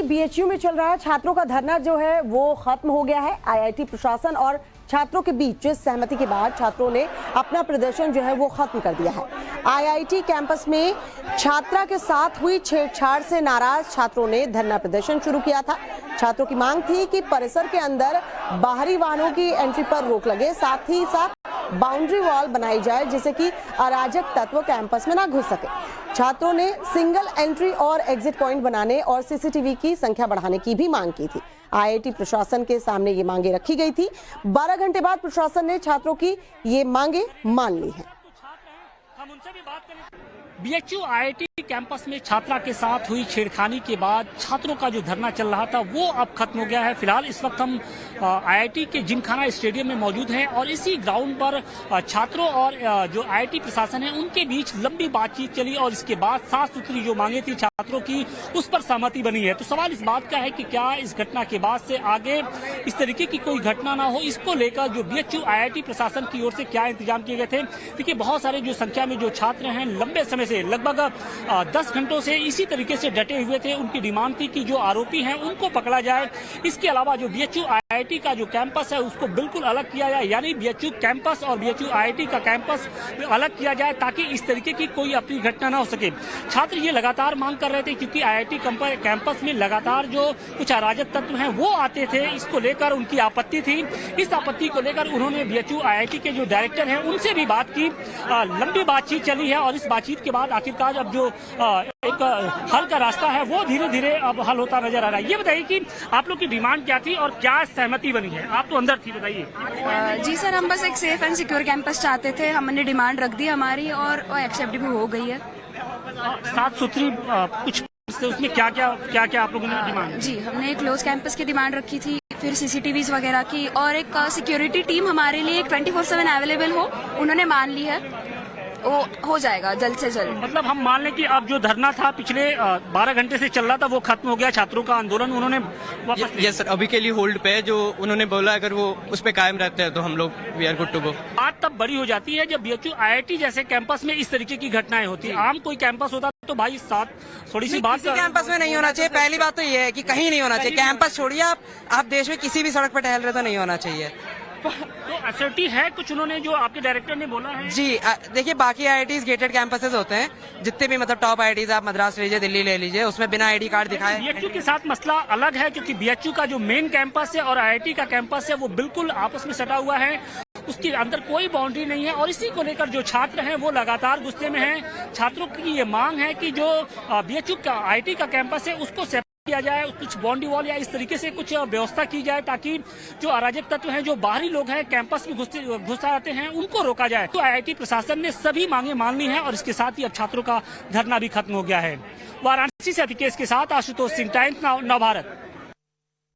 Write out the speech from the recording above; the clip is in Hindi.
बीएचयू में चल रहा है छात्रों का धरना जो है वो खत्म हो गया है। आईआईटी प्रशासन और छात्रों के बीच सहमति के बाद छात्रों ने अपना प्रदर्शन जो है वो खत्म कर दिया है। आईआईटी कैंपस में छात्रा के साथ हुई छेड़छाड़ से नाराज छात्रों ने धरना प्रदर्शन शुरू किया था। छात्रों की मांग थी कि परिसर के अंदर बाहरी वाहनों की एंट्री पर रोक लगे, साथ ही साथ बाउंड्री वॉल बनाई जाए जिससे कि अराजक तत्व कैंपस में ना घुस सके। छात्रों ने सिंगल एंट्री और एग्जिट पॉइंट बनाने और सीसीटीवी की संख्या बढ़ाने की भी मांग की थी। आईआईटी प्रशासन के सामने ये मांगे रखी गई थी। 12 घंटे बाद प्रशासन ने छात्रों की ये मांगे मान ली हैं। हम उनसे भी बात करें। बीएचयू आईआईटी कैंपस में छात्रा के साथ हुई छेड़खानी के बाद छात्रों का जो धरना चल रहा था वो अब खत्म हो गया है। फिलहाल इस वक्त हम आईआईटी के जिमखाना स्टेडियम में मौजूद हैं और इसी ग्राउंड पर छात्रों और जो आईआईटी प्रशासन है उनके बीच लंबी बातचीत चली और इसके बाद साफ सुथरी जो मांगे थी छात्रों की उस पर सहमति बनी है। तो सवाल इस बात का है कि क्या इस घटना के बाद से आगे इस तरीके की कोई घटना ना हो, इसको लेकर जो बीएचयू आईआईटी प्रशासन की ओर से क्या इंतजाम किए गए थे। देखिए बहुत सारे जो संख्या में जो छात्र हैं लंबे समय से लगभग 10 घंटों से इसी तरीके से डटे हुए थे। उनकी डिमांड थी कि जो आरोपी हैं उनको पकड़ा जाए। इसके अलावा जो बीएचयू आईआईटी का जो कैंपस है उसको बिल्कुल अलग किया जाए, यानी बीएचयू कैंपस और बीएचयू आईआईटी का कैंपस अलग किया जाए ताकि इस तरीके की कोई अपनी घटना ना हो सके। छात्र ये लगातार मांग कर रहे थे क्योंकि आईआईटी कैंपस में लगातार जो कुछ अराजक तत्व हैं वो आते थे। इसको लेकर उनकी आपत्ति थी। इस आपत्ति को लेकर उन्होंने बीएचयू आईआईटी के जो डायरेक्टर हैं उनसे भी बात की। लंबी बातचीत चली है और इस बातचीत के बाद आखिरकार अब जो एक हल का रास्ता है वो धीरे धीरे अब हल होता नजर आ रहा है। ये बताइए कि आप लोग की डिमांड क्या थी और क्या सहमति बनी है? आप तो अंदर थी, बताइए। जी सर, हम बस एक सेफ एंड सिक्योर कैंपस चाहते थे। हमने डिमांड रख दी हमारी और एक्सेप्ट भी हो गई है। साफ सुथरी कुछ उसमें क्या क्या आप लोगों ने डिमांड? जी, हमने एक क्लोज कैंपस की डिमांड रखी थी, फिर सीसीटीवीज वगैरह की और एक सिक्योरिटी टीम हमारे लिए 24/7 अवेलेबल हो, उन्होंने मान ली है। वो हो जाएगा जल्द से जल्द। मतलब हम मान लें कि अब जो धरना था पिछले 12 घंटे से चल रहा था वो खत्म हो गया, छात्रों का आंदोलन उन्होंने वापस यस सर, अभी के लिए होल्ड पे है। जो उन्होंने बोला अगर वो उस पे कायम रहते हैं तो हम लोग we are good to go. बात तब बड़ी हो जाती है जब बीएचयू आईआईटी जैसे कैंपस में इस तरीके की घटनाएं होती है। आम कोई कैंपस होता तो भाई साथ थोड़ी सी बात। कैंपस में नहीं होना चाहिए। पहली बात तो ये है कि कहीं नहीं होना चाहिए। कैंपस छोड़िए, आप देश में किसी भी सड़क पर टहल रहे तो नहीं होना चाहिए। तो असर्टी है कुछ उन्होंने जो आपके डायरेक्टर ने बोला है? जी देखिए, बाकी आईआईटीज गेटेड कैंपसेस होते हैं, जितने भी मतलब टॉप आईआईटीज आप मद्रास ले लीजिए, दिल्ली ले लीजिए, उसमें बिना आईडी कार्ड दिखाए। बीएचयू के साथ मसला अलग है क्योंकि बीएचयू का जो मेन कैंपस है और आईआईटी का कैंपस है वो बिल्कुल आपस में सटा हुआ है, उसके अंदर कोई बाउंड्री नहीं है और इसी को लेकर जो छात्र हैं वो लगातार गुस्से में हैं। छात्रों की ये मांग है कि जो बीएचयू का आईआईटी का कैंपस है उसको किया जाए, कुछ बाउंड्री वॉल या इस तरीके से कुछ व्यवस्था की जाए ताकि जो अराजक तत्व हैं, जो बाहरी लोग हैं कैंपस में घुस आते हैं, उनको रोका जाए। तो आईआईटी प्रशासन ने सभी मांगे मान ली हैं और इसके साथ ही अब छात्रों का धरना भी खत्म हो गया है। वाराणसी से अतिकेश के साथ आशुतोष सिंह, टाइम्स नाउ भारत।